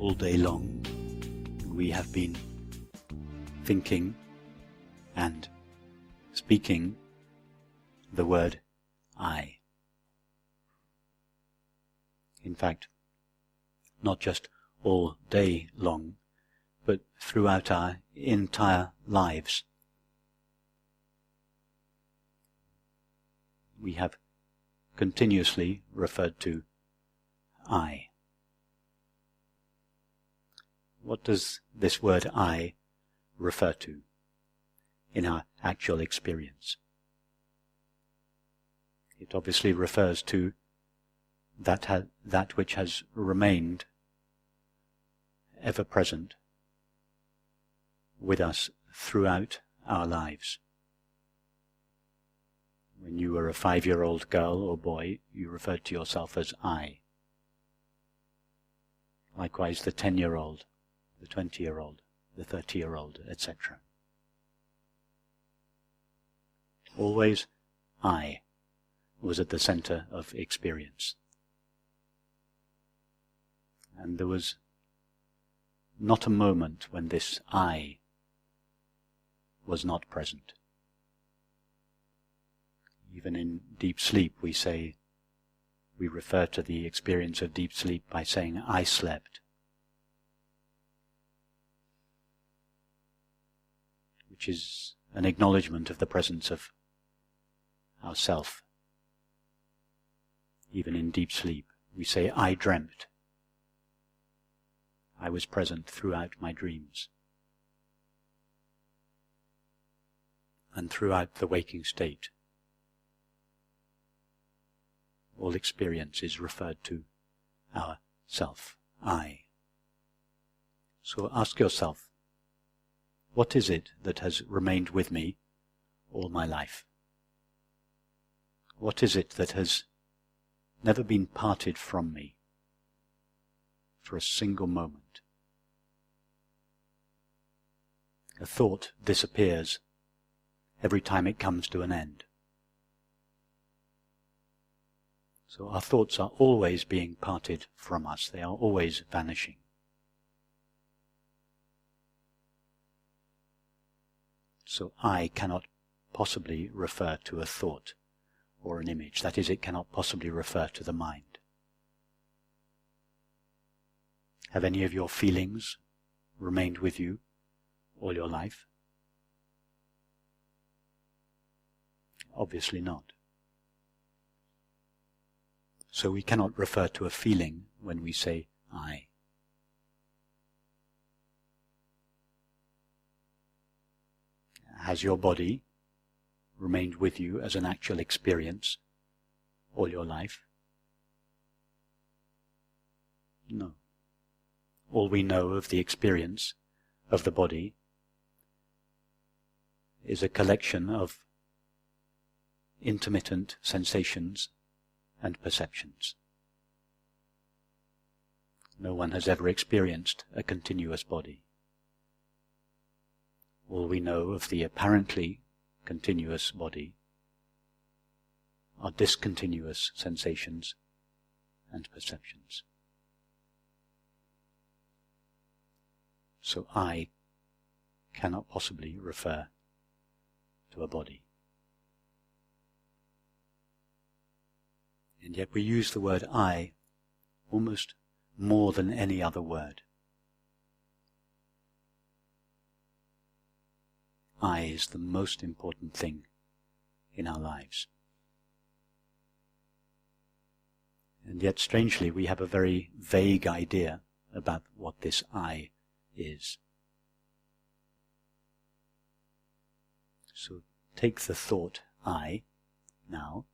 all day long we have been thinking and speaking the word I. In fact, not just all day long, but throughout our entire lives. We have continuously referred to I. What does this word I refer to in our actual experience? It obviously refers to that which has remained ever present with us throughout our lives. When you were a 5-year-old girl or boy, you referred to yourself as I. Likewise, the 10-year-old, the 20-year-old, the 30-year-old, etc. Always I was at the center of experience. And there was not a moment when this I was not present. Even in deep sleep we refer to the experience of deep sleep by saying, I slept. Which is an acknowledgement of the presence of ourself. Even in deep sleep we say, I dreamt. I was present throughout my dreams. And throughout the waking state, all experience is referred to our self, I. So ask yourself, what is it that has remained with me all my life? What is it that has never been parted from me for a single moment? A thought disappears every time it comes to an end. So our thoughts are always being parted from us. They are always vanishing. So I cannot possibly refer to a thought or an image. That is, it cannot possibly refer to the mind. Have any of your feelings remained with you all your life? Obviously not. So we cannot refer to a feeling when we say I. Has your body remained with you as an actual experience all your life? No. All we know of the experience of the body is a collection of intermittent sensations and perceptions. No one has ever experienced a continuous body. All we know of the apparently continuous body are discontinuous sensations and perceptions. So I cannot possibly refer to a body. And yet we use the word I almost more than any other word. I is the most important thing in our lives. And yet, strangely, we have a very vague idea about what this I is. So take the thought I now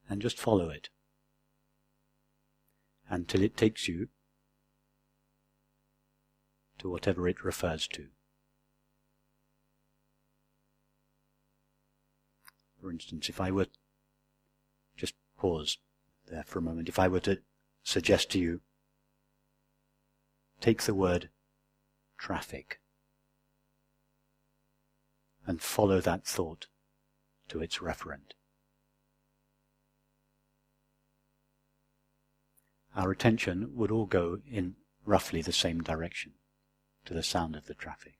and just follow it until it takes you to whatever it refers to. For instance, if I were, just pause there for a moment, if I were to suggest to you, take the word traffic and follow that thought to its referent. our attention would all go in roughly the same direction, to the sound of the traffic.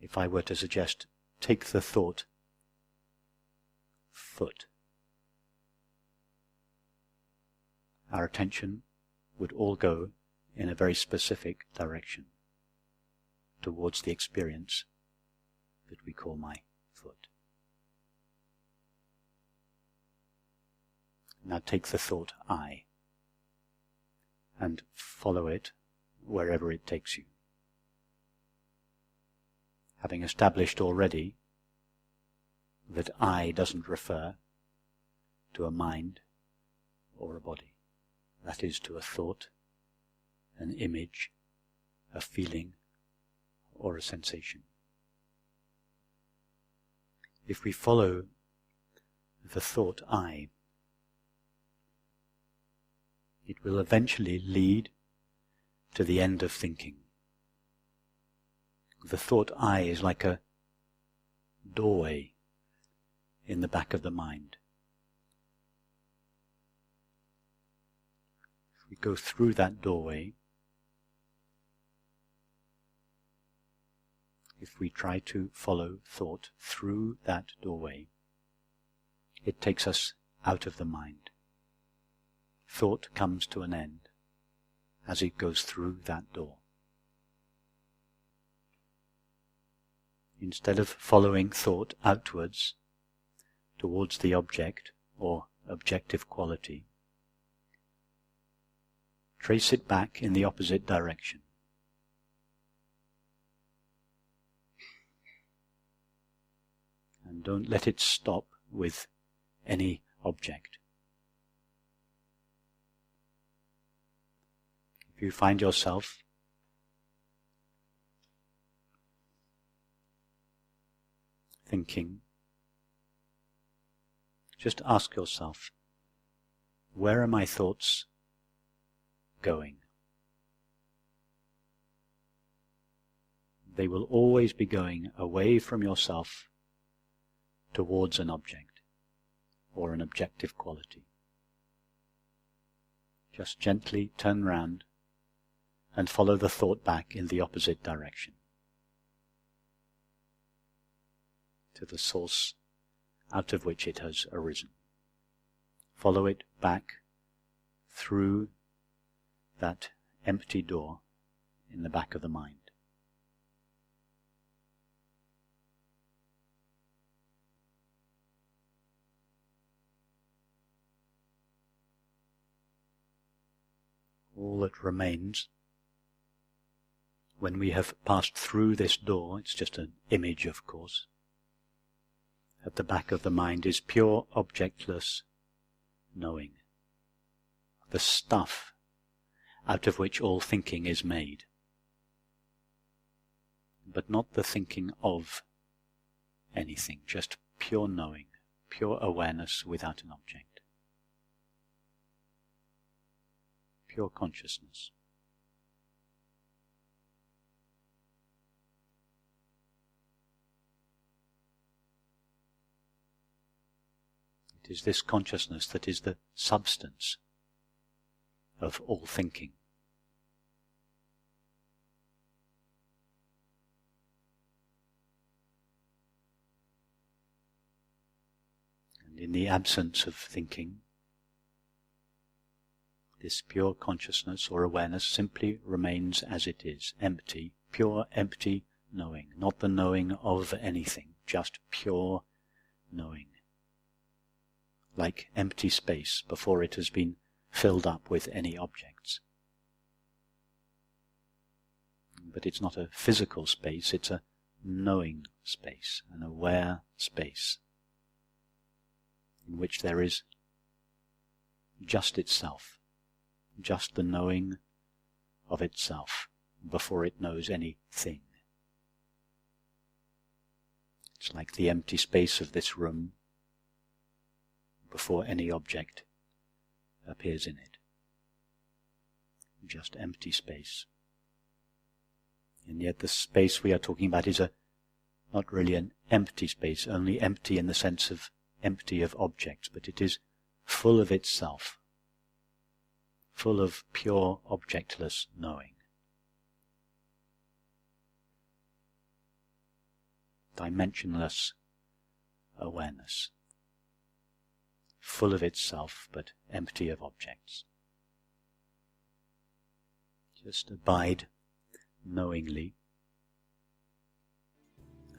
If I were to suggest, take the thought, foot, our attention would all go in a very specific direction, towards the experience that we call my foot. Now take the thought, I, and follow it wherever it takes you. Having established already that I doesn't refer to a mind or a body. That is, to a thought, an image, a feeling, or a sensation. If we follow the thought I, it will eventually lead to the end of thinking. The thought I is like a doorway in the back of the mind. If we go through that doorway, if we try to follow thought through that doorway, it takes us out of the mind. Thought comes to an end as it goes through that door. Instead of following thought outwards towards the object or objective quality, trace it back in the opposite direction. And don't let it stop with any object. If you find yourself thinking, just ask yourself, where are my thoughts going? They will always be going away from yourself towards an object or an objective quality. Just gently turn round and follow the thought back in the opposite direction, to the source out of which it has arisen. Follow it back through that empty door in the back of the mind. All that remains when we have passed through this door, it's just an image, of course, at the back of the mind is pure objectless knowing, the stuff out of which all thinking is made, but not the thinking of anything, just pure knowing, pure awareness without an object, pure consciousness. It is this consciousness that is the substance of all thinking. And in the absence of thinking, this pure consciousness or awareness simply remains as it is, empty, pure empty knowing, not the knowing of anything, just pure knowing. Like empty space before it has been filled up with any objects. But it's not a physical space, it's a knowing space, an aware space, in which there is just itself, just the knowing of itself before it knows anything. It's like the empty space of this room before any object appears in it. Just empty space. And yet the space we are talking about is not really an empty space, only empty in the sense of empty of objects, but it is full of itself, full of pure objectless knowing. Dimensionless awareness, full of itself but empty of objects. Just abide knowingly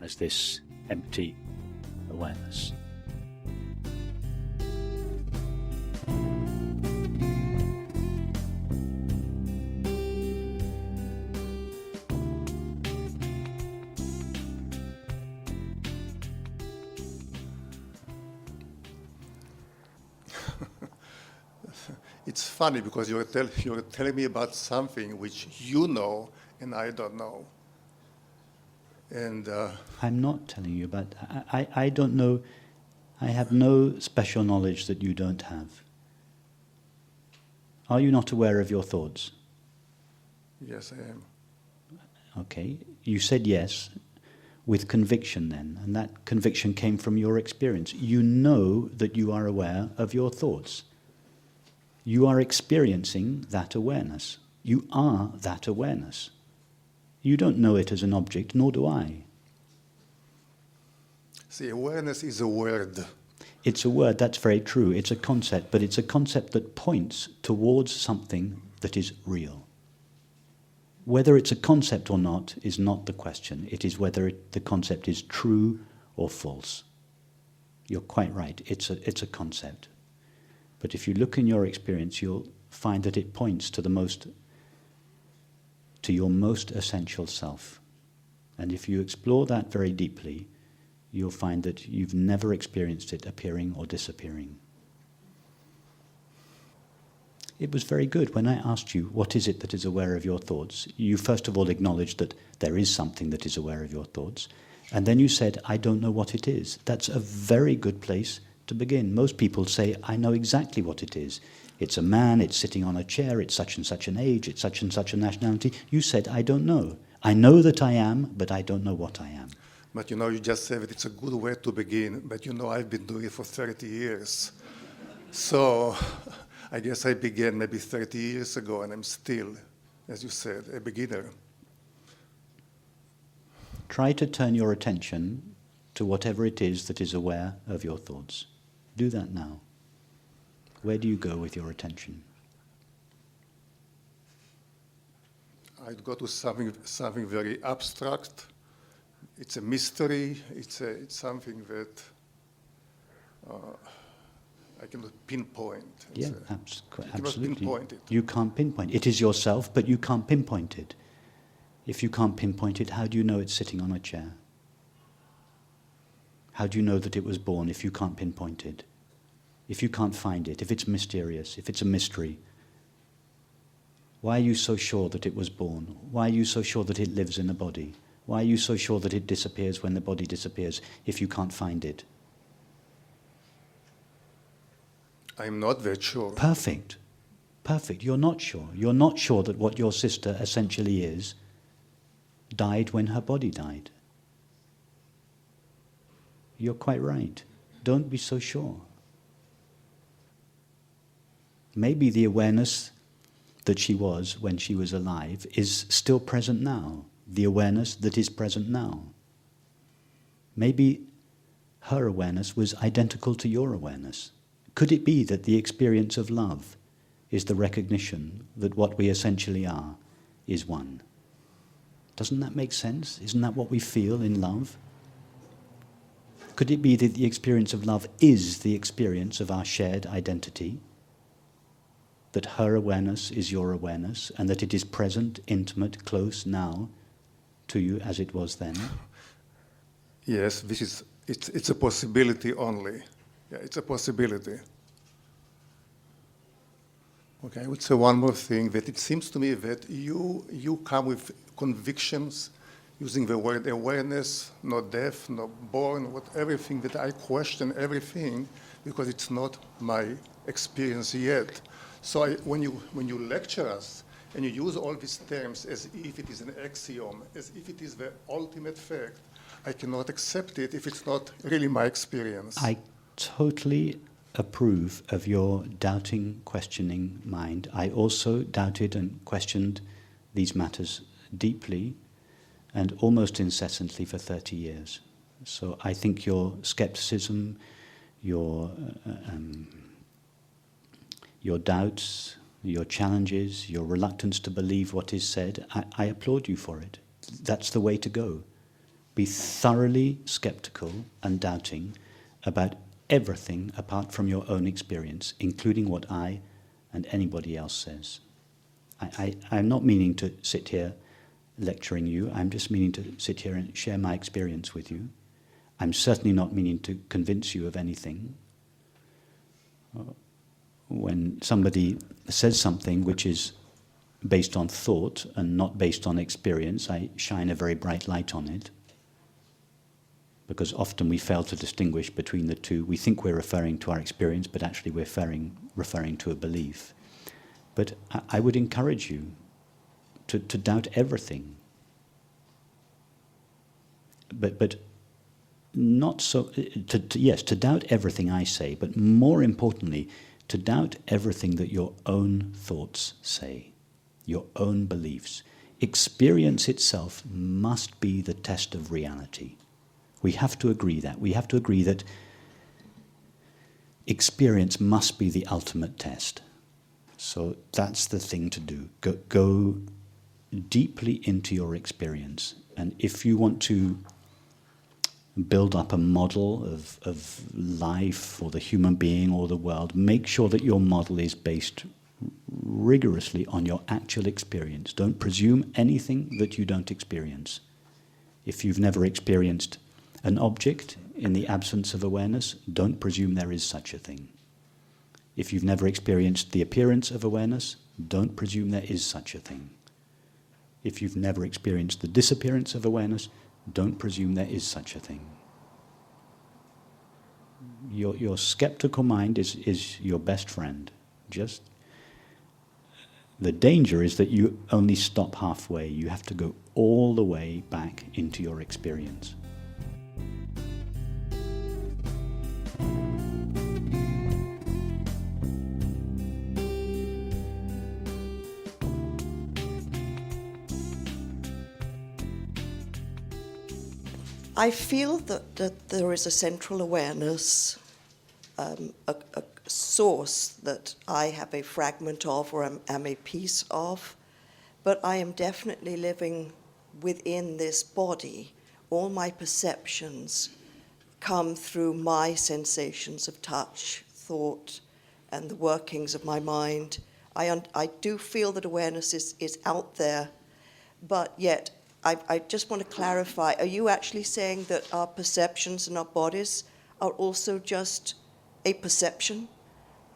as this empty awareness. It's funny because you're telling me about something which you know and I don't know. And I'm not telling you about that. I don't know. I have no special knowledge that you don't have. Are you not aware of your thoughts? Yes, I am. Okay. You said yes with conviction then, and that conviction came from your experience. You know that you are aware of your thoughts. You are experiencing that awareness. You are that awareness. You don't know it as an object, nor do I. See, awareness is a word. It's a word, that's very true. It's a concept, but it's a concept that points towards something that is real. Whether it's a concept or not is not the question. It is whether the concept is true or false. You're quite right. It's a concept. But if you look in your experience, you'll find that it points to your most essential self. And if you explore that very deeply, you'll find that you've never experienced it appearing or disappearing. It was very good when I asked you, what is it that is aware of your thoughts? You first of all acknowledged that there is something that is aware of your thoughts. And then you said, I don't know what it is. That's a very good place to begin. Most people say, I know exactly what it is. It's a man, it's sitting on a chair, it's such and such an age, it's such and such a nationality. You said, I don't know. I know that I am, but I don't know what I am. But you just said it's a good way to begin. But I've been doing it for 30 years. So I guess I began maybe 30 years ago, and I'm still, as you said, a beginner. Try to turn your attention to whatever it is that is aware of your thoughts. Do that now. Where do you go with your attention? I'd go to something very abstract. It's a mystery. It's something that I cannot pinpoint. Yeah, absolutely. absolutely. Pinpoint it. You can't pinpoint it. It is yourself, but you can't pinpoint it. If you can't pinpoint it, how do you know it's sitting on a chair? How do you know that it was born if you can't pinpoint it? If you can't find it, if it's mysterious, if it's a mystery? Why are you so sure that it was born? Why are you so sure that it lives in a body? Why are you so sure that it disappears when the body disappears if you can't find it? I'm not that sure. Perfect. Perfect. You're not sure. You're not sure that what your sister essentially is died when her body died. You're quite right. Don't be so sure. Maybe the awareness that she was when she was alive is still present now. The awareness that is present now. Maybe her awareness was identical to your awareness. Could it be that the experience of love is the recognition that what we essentially are is one? Doesn't that make sense? Isn't that what we feel in love? Could it be that the experience of love is the experience of our shared identity? That her awareness is your awareness, and that it is present, intimate, close now to you as it was then? Yes, it's a possibility only. Yeah, it's a possibility. Okay, I would say one more thing, that it seems to me that you come with convictions using the word awareness, not death, not born, everything that I question everything because it's not my experience yet. So when you lecture us and you use all these terms as if it is an axiom, as if it is the ultimate fact, I cannot accept it if it's not really my experience. I totally approve of your doubting, questioning mind. I also doubted and questioned these matters deeply and almost incessantly for 30 years. So I think your skepticism, your doubts, your challenges, your reluctance to believe what is said, I applaud you for it. That's the way to go. Be thoroughly skeptical and doubting about everything apart from your own experience, including what I and anybody else says. I'm not meaning to sit here lecturing you. I'm just meaning to sit here and share my experience with you. I'm certainly not meaning to convince you of anything. When somebody says something which is based on thought and not based on experience, I shine a very bright light on it. Because often we fail to distinguish between the two. We think we're referring to our experience, but actually we're referring to a belief. But I would encourage you to doubt everything. But not so, yes, to doubt everything I say, but more importantly, to doubt everything that your own thoughts say, your own beliefs. Experience itself must be the test of reality. We have to agree that. We have to agree that experience must be the ultimate test. So that's the thing to do. Go deeply into your experience. And if you want to build up a model of life for the human being or the world, make sure that your model is based rigorously on your actual experience. Don't presume anything that you don't experience. If you've never experienced an object in the absence of awareness, don't presume there is such a thing. If you've never experienced the appearance of awareness, don't presume there is such a thing. If you've never experienced the disappearance of awareness, don't presume there is such a thing. Your skeptical mind is your best friend. Just the danger is that you only stop halfway. You have to go all the way back into your experience. I feel that there is a central awareness, a source that I have a fragment of or am a piece of, but I am definitely living within this body. All my perceptions come through my sensations of touch, thought, and the workings of my mind. I do feel that awareness is out there, but yet I just want to clarify, are you actually saying that our perceptions and our bodies are also just a perception?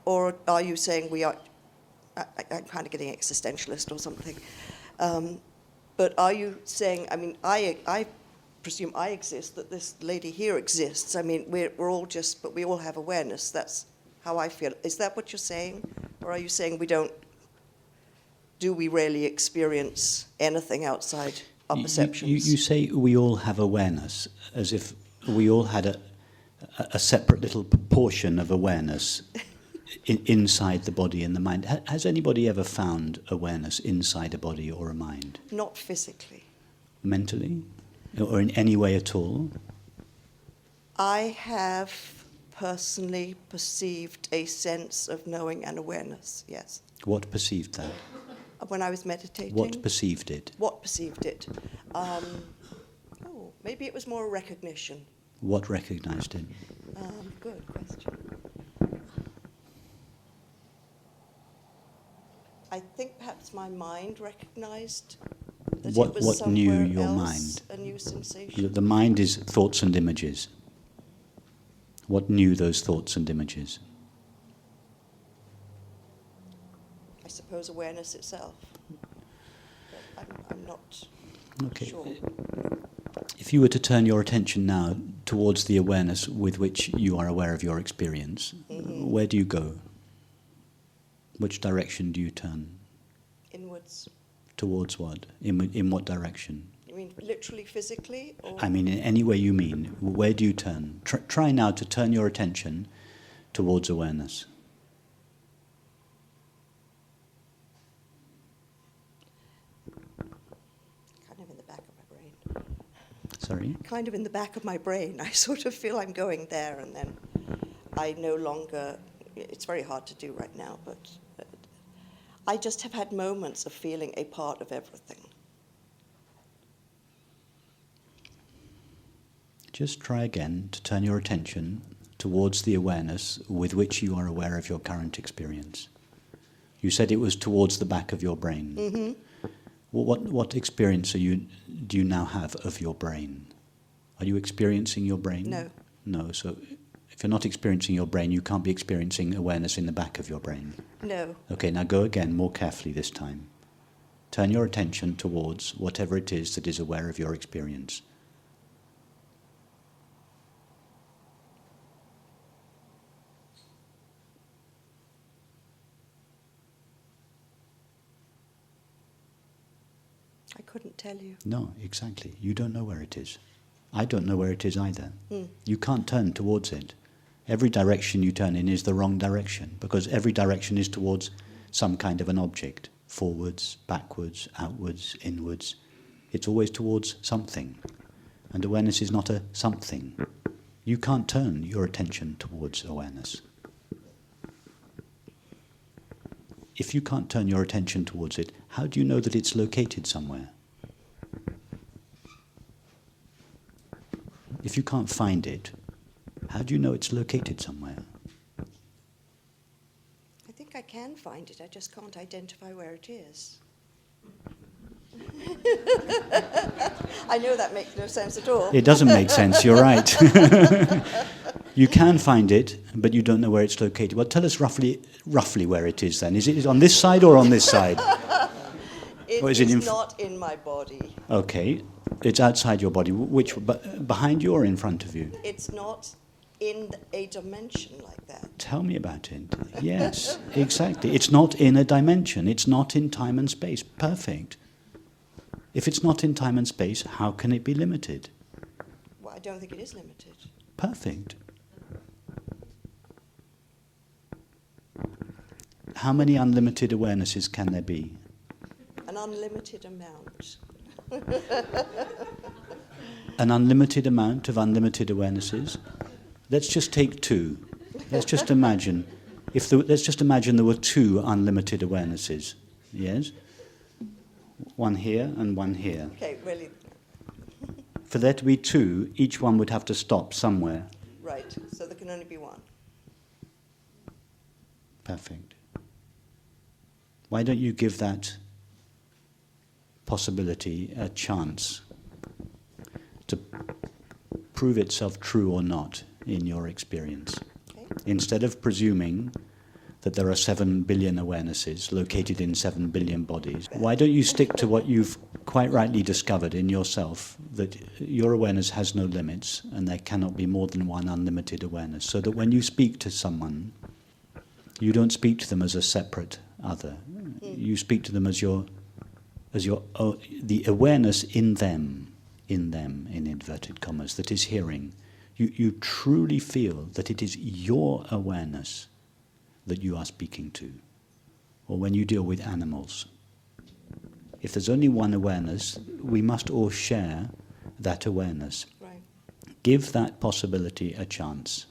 Or are you saying we are, I'm kind of getting existentialist or something, but are you saying, I mean, I presume I exist, that this lady here exists. I mean, we're all just, but we all have awareness. That's how I feel. Is that what you're saying? Or are you saying do we really experience anything outside our perceptions? You say we all have awareness, as if we all had a separate little proportion of awareness inside the body and the mind. Has anybody ever found awareness inside a body or a mind? Not physically. Mentally? Or in any way at all? I have personally perceived a sense of knowing and awareness, yes. What perceived that? When I was meditating. What perceived it? What perceived it? Maybe it was more a recognition. What recognized it? Good question. I think perhaps my mind recognized that it was what knew somewhere your else, mind? a new sensation. The mind is thoughts and images. What knew those thoughts and images? I suppose awareness itself. But I'm not sure. If you were to turn your attention now towards the awareness with which you are aware of your experience, where do you go? Which direction do you turn? Inwards. Towards what? In what direction? You mean literally, physically? Or? I mean, in any way you mean. Where do you turn? Try now to turn your attention towards awareness. Kind of in the back of my brain. Sorry? Kind of in the back of my brain. I sort of feel I'm going there, and then I no longer... It's very hard to do right now, but I just have had moments of feeling a part of everything. Just try again to turn your attention towards the awareness with which you are aware of your current experience. You said it was towards the back of your brain. Mm-hmm. Well, what experience do you now have of your brain? Are you experiencing your brain? No. No, so if you're not experiencing your brain, you can't be experiencing awareness in the back of your brain. No. Okay, now go again, more carefully this time. Turn your attention towards whatever it is that is aware of your experience. I couldn't tell you. No, exactly. You don't know where it is. I don't know where it is either. Mm. You can't turn towards it. Every direction you turn in is the wrong direction, because every direction is towards some kind of an object. Forwards, backwards, outwards, inwards. It's always towards something. And awareness is not a something. You can't turn your attention towards awareness. If you can't turn your attention towards it, how do you know that it's located somewhere? If you can't find it, how do you know it's located somewhere? I think I can find it. I just can't identify where it is. I know that makes no sense at all. It doesn't make sense, you're right. You can find it, but you don't know where it's located. Well, tell us roughly where it is then. Is it on this side or on this side? It's not in my body. Okay. It's outside your body. Which, behind you or in front of you? It's not in a dimension like that. Tell me about it. Yes, exactly. It's not in a dimension. It's not in time and space. Perfect. If it's not in time and space, how can it be limited? Well, I don't think it is limited. Perfect. How many unlimited awarenesses can there be? An unlimited amount. An unlimited amount of unlimited awarenesses? Let's just take two. Let's just imagine. Let's just imagine there were two unlimited awarenesses. Yes? One here and one here. Okay, really. For there to be two, each one would have to stop somewhere. Right, so there can only be one. Perfect. Why don't you give that possibility a chance to prove itself true or not in your experience? Okay. Instead of presuming that there are 7 billion awarenesses located in 7 billion bodies, why don't you stick to what you've quite rightly discovered in yourself, that your awareness has no limits and there cannot be more than one unlimited awareness, so that when you speak to someone, you don't speak to them as a separate other. You speak to them as the awareness in them, in inverted commas, that is hearing. You truly feel that it is your awareness that you are speaking to. Or when you deal with animals. If there's only one awareness, we must all share that awareness. Right. Give that possibility a chance.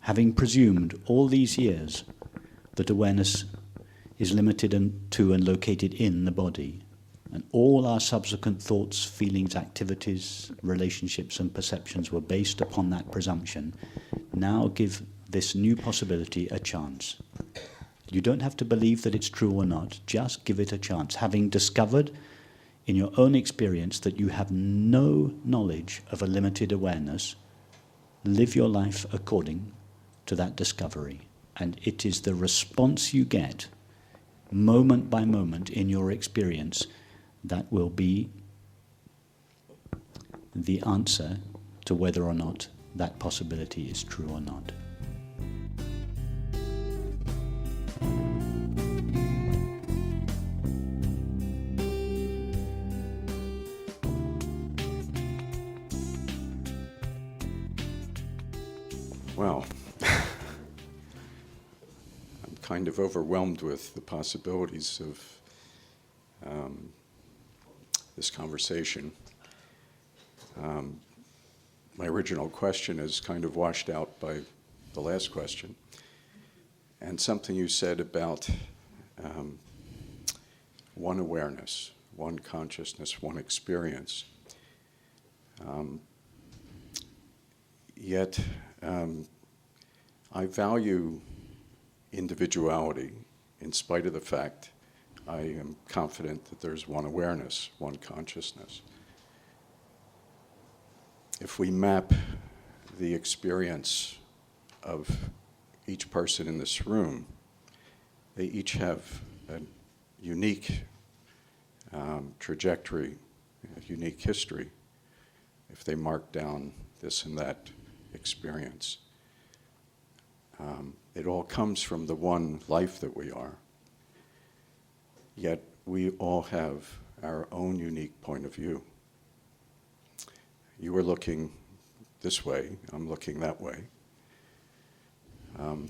Having presumed all these years that awareness is limited to and located in the body, and all our subsequent thoughts, feelings, activities, relationships and perceptions were based upon that presumption, now give this new possibility a chance. You don't have to believe that it's true or not, just give it a chance. Having discovered in your own experience that you have no knowledge of a limited awareness, live your life according to that discovery. And it is the response you get, moment by moment in your experience, that will be the answer to whether or not that possibility is true or not. Well, I'm kind of overwhelmed with the possibilities of this conversation. My original question is kind of washed out by the last question. And something you said about one awareness, one consciousness, one experience. Yet I value individuality in spite of the fact I am confident that there's one awareness, one consciousness. If we map the experience of each person in this room, they each have a unique trajectory, a unique history, if they mark down this and that experience. It all comes from the one life that we are. Yet we all have our own unique point of view. You were looking this way, I'm looking that way.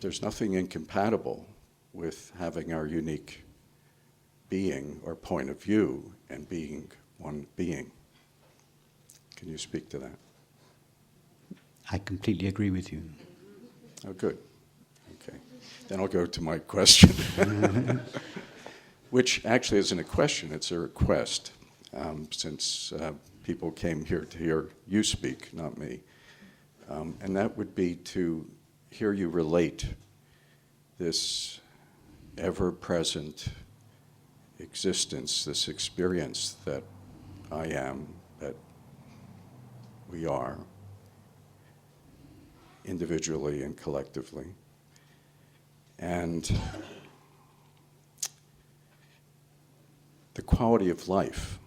There's nothing incompatible with having our unique being or point of view and being one being. Can you speak to that? I completely agree with you. Oh, good. Okay. Then I'll go to my question, which actually isn't a question, it's a request, since people came here to hear you speak, not me. And that would be to hear you relate this ever-present existence, this experience that I am, that we are, individually and collectively, and the quality of life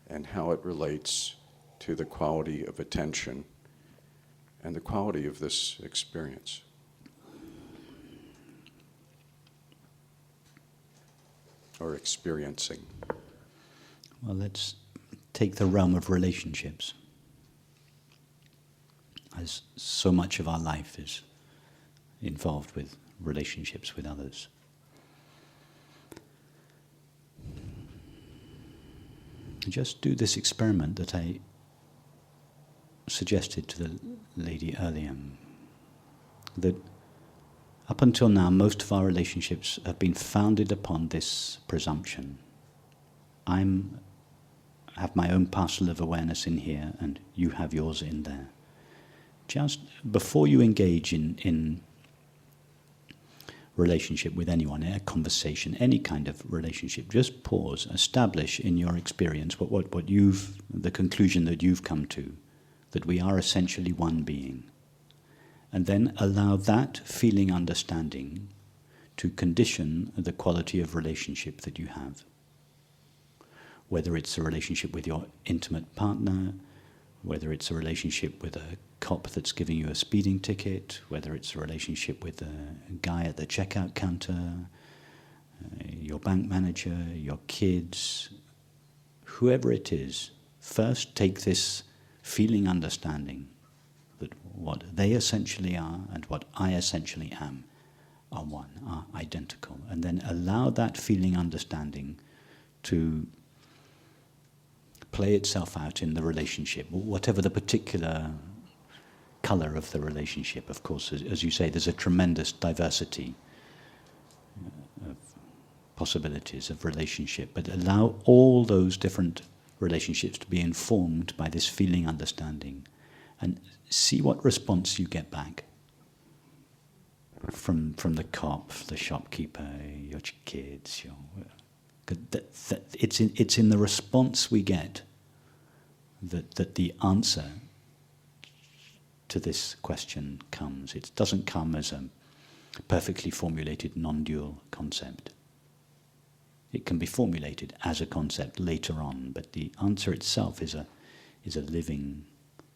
and how it relates to the quality of attention and the quality of this experience. Or experiencing. Well, let's take the realm of relationships. As so much of our life is involved with relationships with others. Just do this experiment that I suggested to the lady earlier, that up until now most of our relationships have been founded upon this presumption. I have my own parcel of awareness in here and you have yours in there. Just before you engage in relationship with anyone, a conversation, any kind of relationship, just pause, establish in your experience the conclusion that you've come to, that we are essentially one being. And then allow that feeling understanding to condition the quality of relationship that you have. Whether it's a relationship with your intimate partner, whether it's a relationship with a cop that's giving you a speeding ticket, whether it's a relationship with a guy at the checkout counter, your bank manager, your kids, whoever it is, first take this feeling understanding that what they essentially are and what I essentially am are one, are identical. And then allow that feeling understanding to play itself out in the relationship, whatever the particular color of the relationship. Of course, as you say, there's a tremendous diversity of possibilities of relationship, but allow all those different relationships to be informed by this feeling understanding and see what response you get back from the cop, the shopkeeper, your kids. It's in the response we get that the answer to this question comes. It doesn't come as a perfectly formulated non-dual concept. It can be formulated as a concept later on, but the answer itself is a living,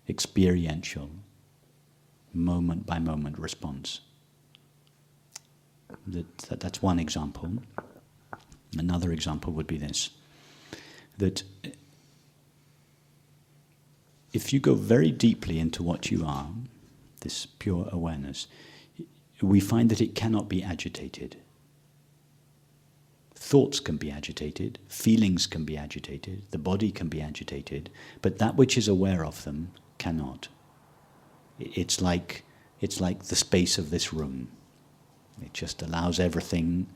experiential, moment-by-moment response. That's one example. Another example would be this, that if you go very deeply into what you are, this pure awareness, we find that it cannot be agitated. Thoughts can be agitated, feelings can be agitated, the body can be agitated, but that which is aware of them cannot. It's like the space of this room. It just allows everything.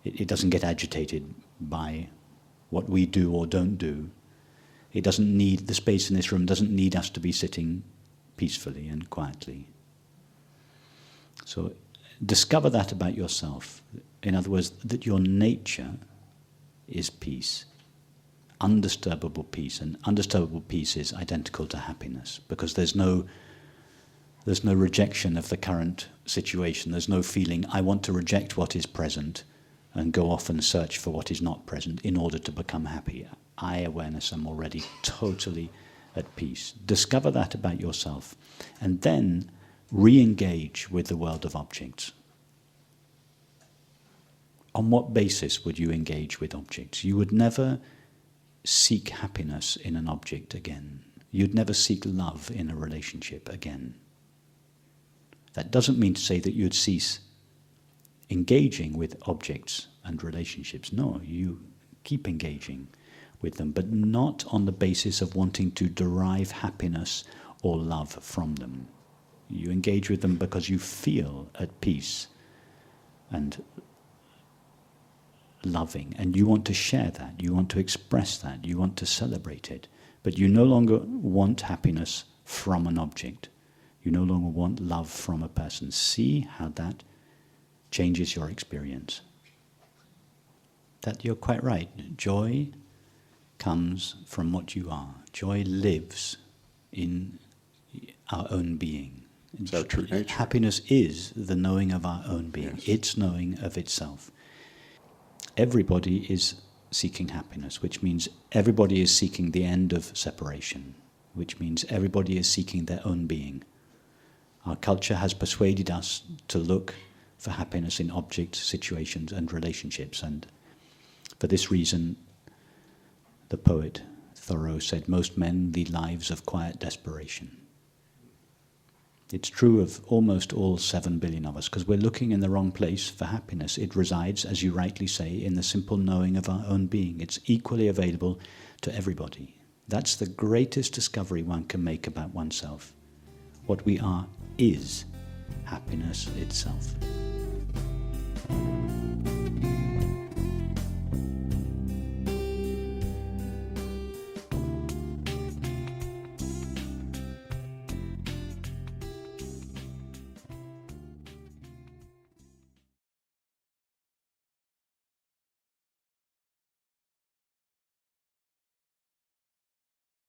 It doesn't get agitated by what we do or don't do. It doesn't need, the space in this room doesn't need us to be sitting peacefully and quietly. So discover that about yourself. In other words, that your nature is peace, undisturbable peace, and undisturbable peace is identical to happiness, because there's no rejection of the current situation. There's no feeling, I want to reject what is present and go off and search for what is not present in order to become happy. I, awareness, am already totally at peace. Discover that about yourself, and then re-engage with the world of objects. On what basis would you engage with objects? You would never seek happiness in an object again. You'd never seek love in a relationship again. That doesn't mean to say that you'd cease engaging with objects and relationships. No, you keep engaging with them, but not on the basis of wanting to derive happiness or love from them. You engage with them because you feel at peace and loving, and you want to share that, you want to express that, you want to celebrate it, but you no longer want happiness from an object. You no longer want love from a person. See how that changes your experience. That you're quite right. Joy comes from what you are. Joy lives in our own being. It's our true nature. Happiness is the knowing of our own being. Yes. It's knowing of itself. Everybody is seeking happiness, which means everybody is seeking the end of separation, which means everybody is seeking their own being. Our culture has persuaded us to look for happiness in objects, situations, and relationships, and for this reason, the poet Thoreau said, most men lead lives of quiet desperation. It's true of almost all 7 billion of us, because we're looking in the wrong place for happiness. It resides, as you rightly say, in the simple knowing of our own being. It's equally available to everybody. That's the greatest discovery one can make about oneself. What we are is happiness itself.